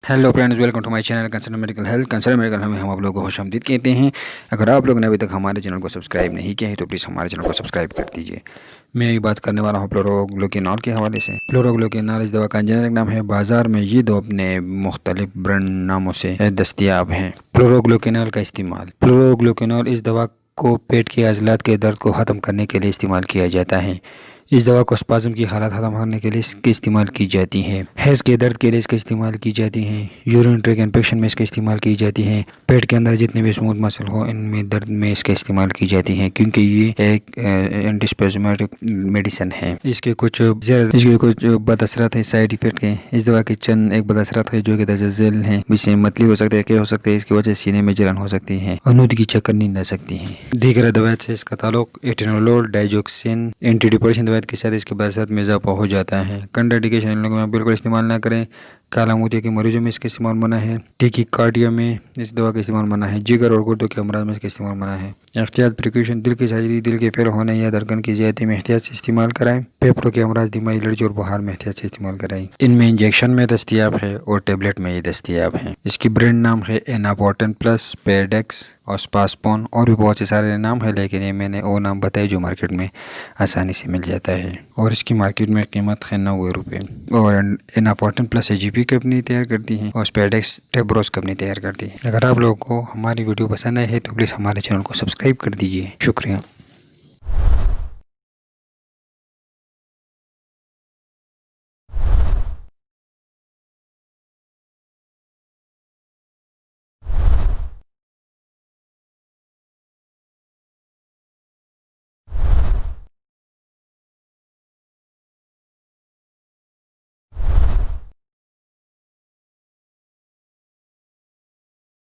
Hello friends, welcome to my channel concern medical health. Concern medical हमें हम आप लोगों को खुशामदीद कहते हैं। अगर आप लोगों ने अभी तक हमारे चैनल को सब्सक्राइब नहीं किया है तो प्लीज़ हमारे चैनल को सब्सक्राइब कर दीजिए। मैं एक बात करने वाला हूँ फ्लोरोग्लुकिनॉल के हवाले से। फ्लोरोग्लुकिनॉल इस दवा का जेनेरिक नाम है। बाजार में ये दवा अपने मुख्तलिफ ब्रांड नामों से दस्तियाब हैं। फ्लोरोग्लुकिनॉल का इस्तेमाल। फ्लोरोग्लुकिनॉल इस दवा को पेट के अज़लात के दर्द को ख़त्म करने के लिए इस्तेमाल किया जाता है। इस दवा को स्पाज़म की हालत ख़त्म करने के लिए इसकी इस्तेमाल की जाती है। हैज़ के दर्द के लिए इसका इस्तेमाल की जाती है। यूरिन ट्रैक इन्फेक्शन में इसका इस्तेमाल की जाती है। पेट के अंदर जितने भी स्मूथ मसल हो इनमें दर्द में इसका इस्तेमाल की जाती है, क्योंकि ये एक एंटीस्पेज़मेटिक मेडिसिन है। इसके कुछ बदअसरात है, साइड इफेक्ट है। इस दवा के चंद एक बदअसरात है जो कि दर्ज झेल हैं। जिससे मतली हो सकते हैं, क्या हो सकते हैं, इसकी वजह से सीने में जलन हो सकती है, आलूदगी चक्कर नींद आ सकती है। दीगर दवाइयों से इसका ताल्लुक एटेनोलोल, डाइजोक्सिन, एंटी डिप्रेशन दवाइयों के साथ इसके बरसात में इजाफा हो जाता है। कंट्राइंडिकेशन इन लोगों में बिल्कुल इस्तेमाल ना करें। काला मोतिया के मरीजों में इसका इस्तेमाल मना है। टेकिकार्डिया में इस दवा का इस्तेमाल मना है। जिगर और गुर्दों के अमराज में इसका इस्तेमाल मना है। एहतियात प्रिकॉशन, दिल की सर्जरी, दिल के फेल होने या धड़कन की ज़्यादती में एहतियात से इस्तेमाल कराएं। फेफड़ों के अमराज, दिमागी एलर्जी और बुखार में एहतियात से इस्तेमाल कराएं। इनमें इंजेक्शन में दस्तियाब है और टेबलेट में ही दस्तियाब है। इसकी ब्रांड नाम है एनापोर्टेन प्लस, पेडेक्स और स्पासपोन, और भी बहुत से सारे नाम है, लेकिन ये मैंने वो नाम बताए जो मार्केट में आसानी से मिल जाता है। और इसकी मार्केट में कीमत है 90 रुपये। और एनापोर्टेन प्लस AGP कंपनी तैयार करती है और स्पेडेक्स टेब्रोस कंपनी तैयार करती है। अगर आप लोगों को हमारी वीडियो पसंद आई है तो प्लीज़ हमारे चैनल को सब्सक्राइब कर दीजिए। शुक्रिया।